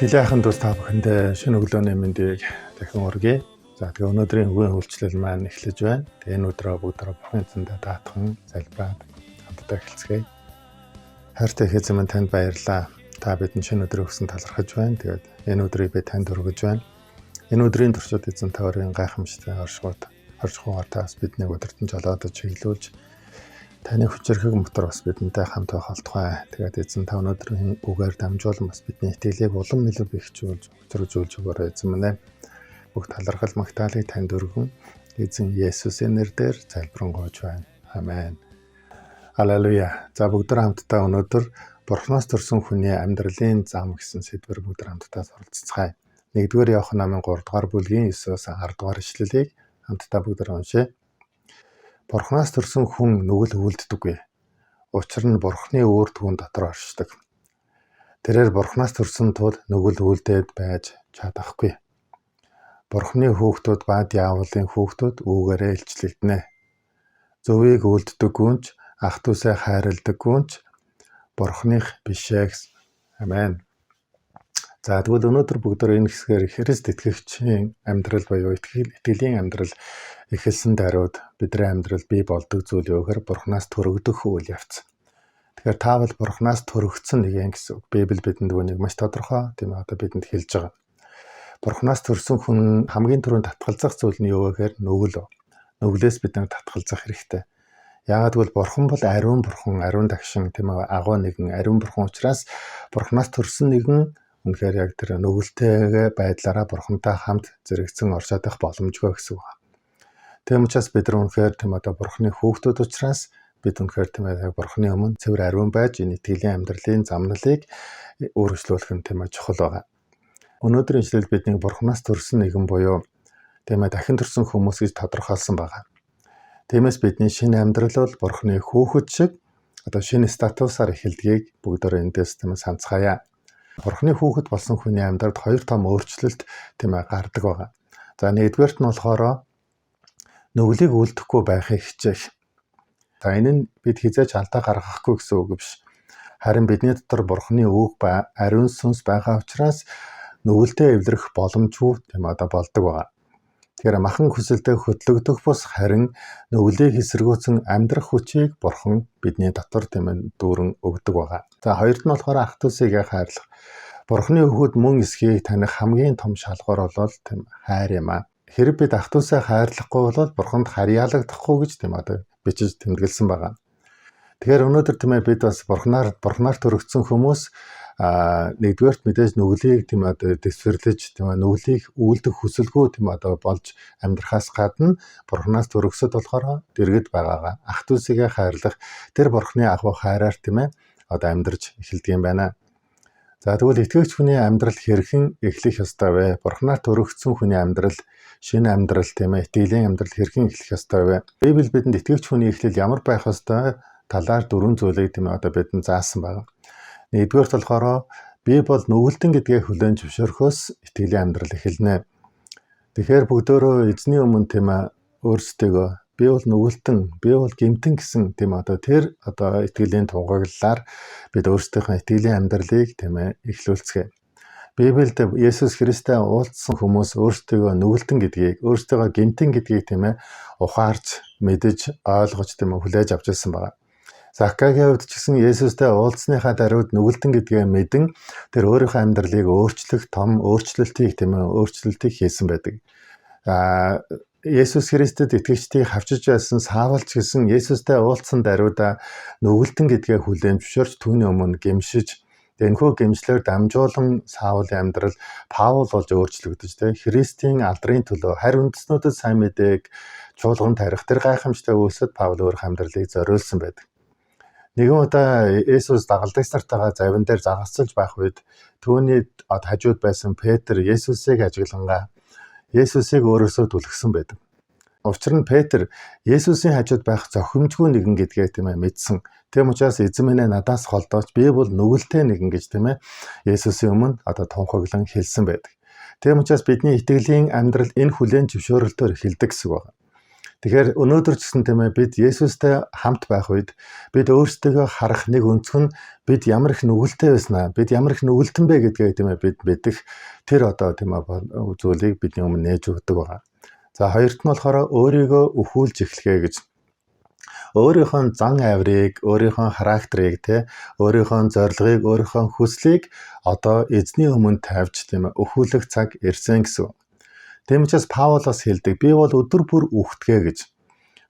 Тэлэхэн тус та бүхэнд шинэ өглөөний мэндийг дахин хүргэе. За тэгээ өнөөдрийн үгийн үйлчлэл маань эхлэж байна. Тэгээ энэ өдрөө бүгдөө Бурхны эзэндээ даатхан залбираад хамтдаа эхэлцгээе. Хайртай эзэн минь танд баярлалаа. Та бидэнд шинэ өдрийг өгсөн талархаж байна. Тэгээд энэ өдрийг би танд өргөж байна. Энэ өдрийн туршид эзэн та өрийн гайхамшигтай оршихугаар та бас биднийг өдөртөн жолоодож чиглүүлж таны хүчрхэг мотор бас бидэнтэй хамт байх болтугай. Тэгээд эзэн та өнөөдрийн үгээр дамжуулан бас бидний итгэлийг улам илүү бэхжүүлж, өдрөжүүлж өгөөрэй эзэн минь. Бүх талархал магтаалыг танд өргөн эзэн Есүсийн нэрээр залбирanгуйж байна. Амен. Халелуя. За бүгд хамтдаа өнөөдөр Бурханаас төрсөн хүний амьдралын зам гэсэн сэдвээр бүгд хамтдаа суралццгаая. 1-р Иохан намын 3-р бүлгийн 9-өөс 10-р ишлэлийг хамтдаа бүгд уншъя. Бурханаас төрсөн хүн нүгэл үлддэггүй. Учир нь Бурханы үр түүн дотор оршдог. Тэрээр Бурханаас төрсөн тул нүгэл үлдээд байж чадахгүй. Бурханы хүүхдүүд ба диаволын хүүхдүүд үүгээрээ илчлэгдэнэ. Зөвийг үлддэггүйнч ах дүүсээ хайрладаггүйнч Бурханых бишээ гэсэн. Амен. За тэгвэл өнөөдөр бүгдөө энэ хэсгээр Христ итгэгчийн амьдрал буюу итгэлийн амьдрал эхэлсэн даруйд бидний амьдрал бий болдог зүйл юу гэхээр Бурханаас төрөгдөх үйл явц. Тэгэхээр таавал Бурханаас төрөгдсөн нэг юм гэсэн үг. Библи бидэнд үүнийг маш тодорхой тийм одоо бидэнд хэлж байгаа. Бурханаас төрсөн хүн хамгийн түрүүнд татгалзах зүйл нь юу гэхээр нүгэл. Нүглээс бид нар татгалзах хэрэгтэй. Яагаад гэвэл Бурхан бол ариун Бурхан, ариун дагшин тийм агуу нэгэн ариун Бурхан учраас Бурханаас төрсөн нэгэн үнэхээр яг тэр нүгэлтэйгээ байдлаараа Бурхантай хамт зэрэгцэн оршоод байх боломжгүй гэсэн үг. Тийм учраас бид нар үнэхээр тийм одоо Бурханы хүүхдүүд учраас бид үнэхээр тийм яг Бурханы өмнө цэвэр ариун байж энэ итгэлийн амьдралын замналыг үргэлжлүүлэх нь тийм чухал байгаа. Өнөөдрийн ишлэл бидний Бурханаас төрсөн нэгэн буюу тийм дахин төрсөн хүмүүс гэж тодорхойлсон байгаа. Тиймээс бидний шинэ амьдрал бол Бурханы хүүхэд шиг одоо шинэ статусаар эхэлдгийг бүгдөө эндээс тийм санацгаая. Бурханы хүүхэд болсон хүний амьдралд хоёр том өөрчлөлт тийм гардаг байгаа. За нэгдүгээрт нь болохоор нүглийг үлдэхгүй байхыг хичээх. За энэ нь бид хизээж алдаа гаргахгүй гэсэн үг биш. Харин бидний дотор Бурханы үг ба ариун сүнс байгаа учраас нүгэлтэд эвлэрэх боломжгүй тийм одоо болдог байгаа. Тэгэхээр махан хүсэлтэд хөтлөгдөх бус харин нүглийг эсэргүүцэн амьдрах хүчийг Бурхан бидний дотор тийм дүүрэн өгдөг байгаа. За хоёрт нь болохоор ах дүүсийгээ хайрлах. Бурханы өгөхөд мөн эсхийг таних хамгийн том шалгуур бол тийм хайр юм аа. Хэрэг бид ах дүүсээ хайрлахгүй бол Бурханд харьяалагдахгүй гэж тийм одоо бичиж тэмдэглэсэн байгаа. Тэгэхээр өнөөдөр тийм бид бас Бурханаар төрөгдсөн хүмүүс нэгдүгээрт мэдээж нүглийг тийм одоо дэвсгэрлэж тийм нүглийг үйлдэх хүсэлгүй тийм одоо болж амьдрахаас гадна Бурханаас төрөгсөд болохоор дэргэд байгаагаа ах дүүсийгээ хайрлах тэр Бурханы агуу хайраар тийм одоо амьдарч эхэлдэг юм байна. За тэгвэл итгэгч хүний амьдрал хэрхэн эхлэх ёстой вэ? Бурханаар төрөгдсөн хүний амьдрал шинэ амьдрал тийм итгэлийн амьдрал хэрхэн эхлэх ёстой вэ? Библи бидэнд итгэгч хүний эхлэл ямар байх ёстой талаар 4 зүйлийг тийм одоо бидэнд заасан байна. Нэгдүгээрт болохоор би бол нүгэлтэн гэдгээ хүлээн зөвшөөрөхөөс итгэлийн амьдрал эхэлнэ. Тэгэхээр бүгдөө эзний өмнө тийм өөрсдөө би бол нүгэлтэн, би бол гэмтэн гэсэн тийм одоо тэр одоо итгэлийн тунгаглалаар бид өөрсдийнхөө итгэлийн амьдралыг тийм эхлүүлцгээе. Библиэд Есүс Христтэй уулзсан хүмүүс өөрсдөө нүгэлтэн гэдгийг, өөрсдөө гэмтэн гэдгийг тийм ухаарч, мэдэж, ойлгож тийм хүлээж авч ирсэн байна. Закагийн хувьд ч гэсэн Есүстэй уулзсныхаа даруйд нүгэлтэн гэдгээ мэдэн тэр өөрийнхөө амьдралыг өөрчлөх том өөрчлөлтийг хийсэн байдаг. Есүс Христэд итгэгчдийг хавчиж байсан Саулч гэсэн Есүстэй уулзсан даруйда нүгэлтэн гэдгээ хүлээн зөвшөөрч түүний өмнө гэмшиж энэхүү гэмшлээр дамжуулан Саулын амьдрал Паул болж өөрчлөгдөж Христийн алдрын төлөө харь үндэстнүүдэд сайн мэдээг чуулган тарих тэр гайхамшигтай үйлсэд Паул өөрийнхөө амьдралыг зориулсан байдаг. Нэгэн удаа Есүс дагалдагч нартайгаа завин дээр загасцалж байх үед түүний хажууд байсан Петр Есүсийг ажиглангаа Есүсийг өөрөөсөө түлхсэн байдаг. Учир нь Петр Есүсийн хажууд байх зохимжгүй нэгэн гэдгээ тийм мэдсэн. Тийм учраас эзэн минь надаас холдооч би бол нүгэлтэй нэгэн гэж тийм Есүсийн өмнө одоо тунхаглан хэлсэн байдаг. Тийм учраас бидний итгэлийн амьдрал энэ хүлээн зөвшөөрөлтөөр эхэлдэг гэсэн үг байна. Тэгэхээр өнөөдөр ч гэсэн тийм ээ бид Есүстэй хамт байх үед бид өөрсдөө харах нэг өнцгөн бид ямар их нүгэлтэй байснаа, бид ямар их нүгэлтэн бэ гэдгээ тийм ээ бид мэдэх тэр одоо тийм ээ зүйлийг бидний өмнө нээж өгдөг байгаа. За хоёрт нь болохоор өөрийгөө өхүүлж эхлэхэ гэж. Өөрийнхөө зан авирыг, өөрийнхөө характерыг өөрийнхөө зорилгыг, өөрийнхөө хүслийг одоо эзний өмнө тавьж тийм ээ өхүүлэх цаг ирсэн гэсэн. Тийм учраас Паулаас хэлдэг би бол өдөр бүр үхтгэ гэж.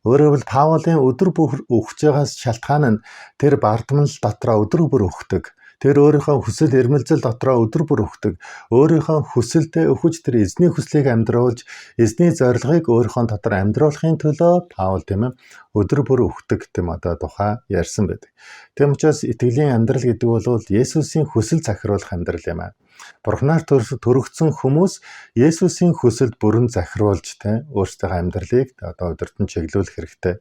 Өөрөөр хэлбэл Паулын өдөр бүр үхэж байгаас шалтгаан нь тэр бардамнал дотроо өдөр бүр үхдэг. Тэр өөрийнхөө хүсэл эрмэлзэл дотроо өдөр бүр үхдэг. Өөрийнхөө хүсэлдээ өхөж тэр эзний хүслийг амьдруулж, эзний зорилгыг өөрийнхөө дотор амьдруулахын төлөө Паул тийм ээ өдөр бүр үхдэг тийм одоо тухай ярьсан байдаг. Тийм учраас итгэлийн амьдрал гэдэг бол Есүсийн хүсэл захируулах амьдрал юм аа. Бурхнаар төрөгдсөн хүмүүс Есүсийн хүсэлд бүрэн захируулж өөрсдийнхөө амьдралыг одоо өдөртөн чиглүүлэх хэрэгтэй.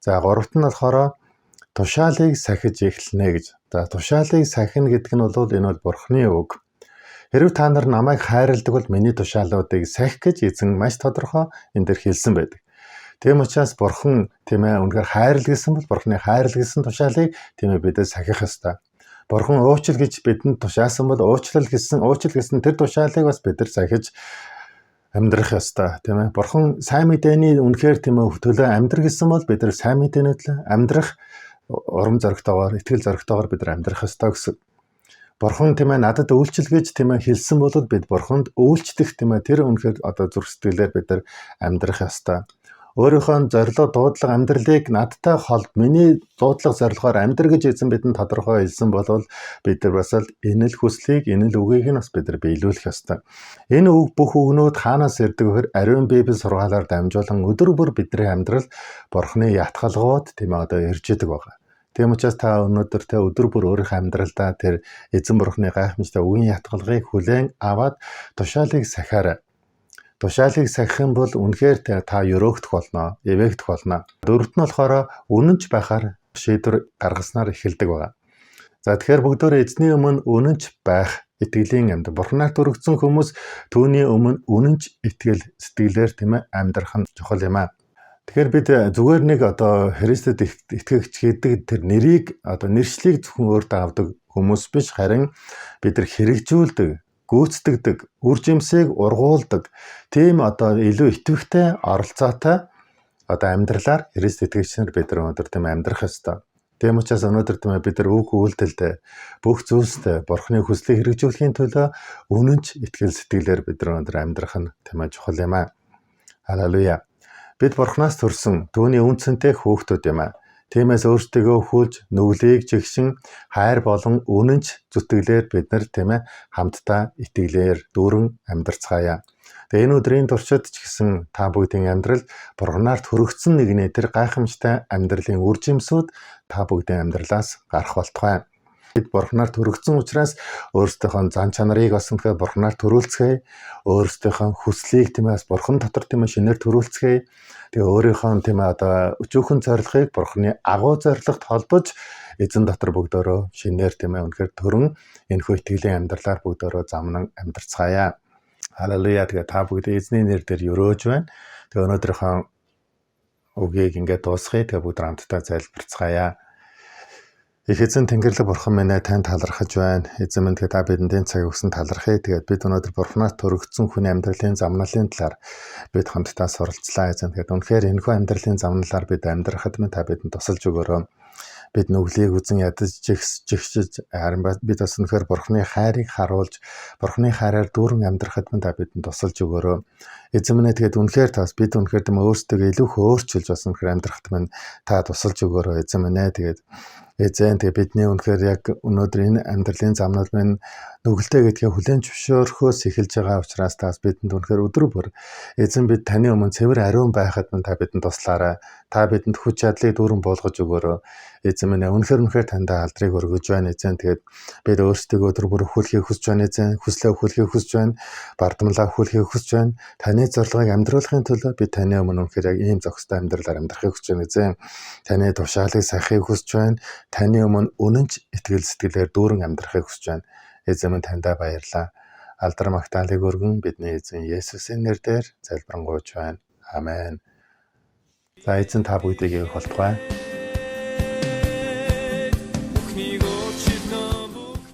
За гуравт нь болохоор тушаалыг сахиж эхлэнэ гэж. За тушаалыг сахина гэдэг нь бол энэ бол Бурхны үг. Хэрвээ та нар намайг хайрладаг бол миний тушаалуудыг сахих гэж эзэн маш тодорхой энэ дэр хэлсэн байдаг. Тийм учраас Бурхан тийм ээ үнэхээр хайрл гэсэн бол Бурхны хайрл гэсэн тушаалыг тийм ээ бидээ сахих ёстой. Бурхан уучлал гэж бидэнд тушаасан бол уучлал гэсэн тэр тушаалыг бас бид нар сахиж амьдрах ёстой тийм ээ. Бурхан сайн мэдээний үнэхээр тийм ээ төлөө амьдрах гэсэн бол бид нар сайн мэдээний төлөө амьдрах урам зоригтойгоор, итгэл зоригтойгоор бид нар амьдрах ёстой гэсэн. Бурхан тийм ээ надад үйлчил гэж тийм ээ хэлсэн бол бид Бурханд үйлчлэх тийм ээ тэр үнэхээр одоо зүрх сэтгэлээр бид нар амьдрах ёстой. Өөрийнхөө зорилго дуудлага амьдралыг надтай миний дуудлага зорилгоор амьдр гэж эзэн бидэнд тодорхой хэлсэн бол бид нар бас л энэ л хүслийг, энэ л үгийг нь бас бид нар биелүүлэх ёстой. Энэ үг бүх үгнүүд хаанаас ирдэг вэхээр ариун библи сургаалаар дамжуулан өдөр бүр бидний амьдрал Бурхны ятгалгууд тийм одоо ирж идэг байгаа. Тийм учраас та өнөөдөр өдөр бүр өөрийнхөө амьдралдаа тэр эзэн Бурхны гайхамшигтай үгийн ятгалгыг хүлээн аваад тушаалыг сахиарай. Тушаалыг сахих юм бол үнэхээр та өрөөгдөх болно, эвээгдэх болно. Дөрөвт нь болохоор үнэнч байхаар шийдвэр гаргаснаар эхэлдэг байгаа. За тэгэхээр бүгдөө эзний өмнө үнэнч байх итгэлийн амьд. Бурхнаар төрөгдсөн хүмүүс түүний өмнө үнэнч итгэл сэтгэлээр тийм ээ амьдрах нь чухал юм аа. Тэгэхээр бид зүгээр нэг одоо Христэд итгэгч гэдэг тэр нэрийг одоо нэршлиг зөвхөн өөртөө авдаг хүмүүс биш, харин бид нар хэрэгжүүлдэг, гүйцэтгэдэг, үр жимсийг ургуулдаг тийм одоо илүү идэвхтэй оролцоотой одоо амьдралаар Христ итгэгчнэр бид нар өнөөдөр тийм амьдрах ёстой. Тийм учраас өнөөдөр тийм бид нар үг үйлдэлтэй бүх зүйлстэй Бурхны хүслийг хэрэгжүүлэхийн төлөө үнэнч итгэл сэтгэлээр бид нар өнөөдөр амьдрах нь тийм чухал юм аа. Халелуя. Бид Бурхнаас төрсөн түүний үнцэнтэй хүүхдүүд юм аа. Тиймээс өөрсдөө өхүүлж, нүглийг жигшин, хайр болон үнэнч зүтгэлээр бид нар тийм ээ хамтдаа итгэлээр дүүрэн амьдарцгаая. Тэгээ энэ өдрийн туршид ч гэсэн та бүгдийн амьдрал Бурхнаар төрөгдсөн нэгний тэр гайхамшигтай амьдралын үр жимсүүд та бүгдийн амьдралаас гарах болтугай. Бид Бурхнаар төрөгдсөн учраас өөрсдийнхөө зан чанарыг бас үнэхээр Бурхнаар төрүүлцгээе. Өөрсдийнхөө хүслийг тийм ээ Бурхан дотор тийм ээ шинээр төрүүлцгээе. Тэгээ өөрийнхөө тийм ээ одоо өчүүхэн зорилгыг Бурхны агуу зорилгот холбож эзэн дотор бүгдөө шинээр тийм ээ үнэхээр төрөн энэхүү итгэлийн амьдралаар бүгдөө замнан амьдарцгаая. Халелуя. Тэгээ та бүгд эзний нэр дээр өрөөж байна. Тэгээ өнөөдрийнхөө үгийг ингээд дуусгая. Тэгээ бүгд хамтдаа залбирцгаая. Их эзэн Тэнгэрлэг Бурхан минь тань талархаж байна. Эзэн минь та бидэнд цаг өгсөн талархъя. Тэгээд бид өнөөдөр Бурханаас төрөгдсөн хүний амьдралын замналын талаар бид хамтдаа суралцлаа. Эзэн тэгээд үнэхээр энэхүү амьдралын замналаар бид амьдрахад минь та бидэнд тусалж өгөөрэй. Бид нүглийг үзэн ядаж жигшиж харин бид бас үнэхээр Бурханы хайрыг харуулж Бурханы хайраар дүүрэн амьдрахад минь та бидэнд тусалж өгөөрэй. Эзэн минь тэгээд үнэхээр тас бид үнэхээр тийм өөрсдөө илүү хөөрчилж бас үнэхээр амьдрахад минь та тусалж өгөөрэй. Эзэн минь тэгээд эзэн тэгээ бидний үнэхээр яг өнөөдөр энэ амьдралын замнал минь нүгэлтэй гэдгээ хүлээн зөвшөөрөхөөс эхэлж байгаа учраас тас бидэнд үнэхээр өдөр бүр эзэн бид таны өмнө цэвэр ариун байхад минь та бидэнд туслаарай. Та бидэнд хүч чадлыг дүүрэн болгож өгөөрэй. Эзэн минь үнэхээр тандаа алдрыг өргөж байна. Эзэн тэгээд бид өөрсдөө өдөр бүр өхүүлэхийг хүсэж байна. Эзэн хүслээ өхүүлэхийг хүсэж байна. Бардамлаа өхүүлэхийг хүсэж байна. Таны зорилгыг амьдруулахын төлөө бид таны өмнө үнэхээр яг ийм зохистой амьдралаар амьдрахыг хүсэж байна. Эзэн таны тушаалыг сахихыг хүсэж байна. Таны өмнө үнэнч итгэл сэтгэлээр дүүрэн амьдрахыг хүсэж байна. Эзэн минь таньдаа баярлалаа. Алдар магтаалыг өргөн бидний эзэн Есүсийн нэрээр залбирanгуйч байна. Амен. За эзэн та бүгдийг их болтугай.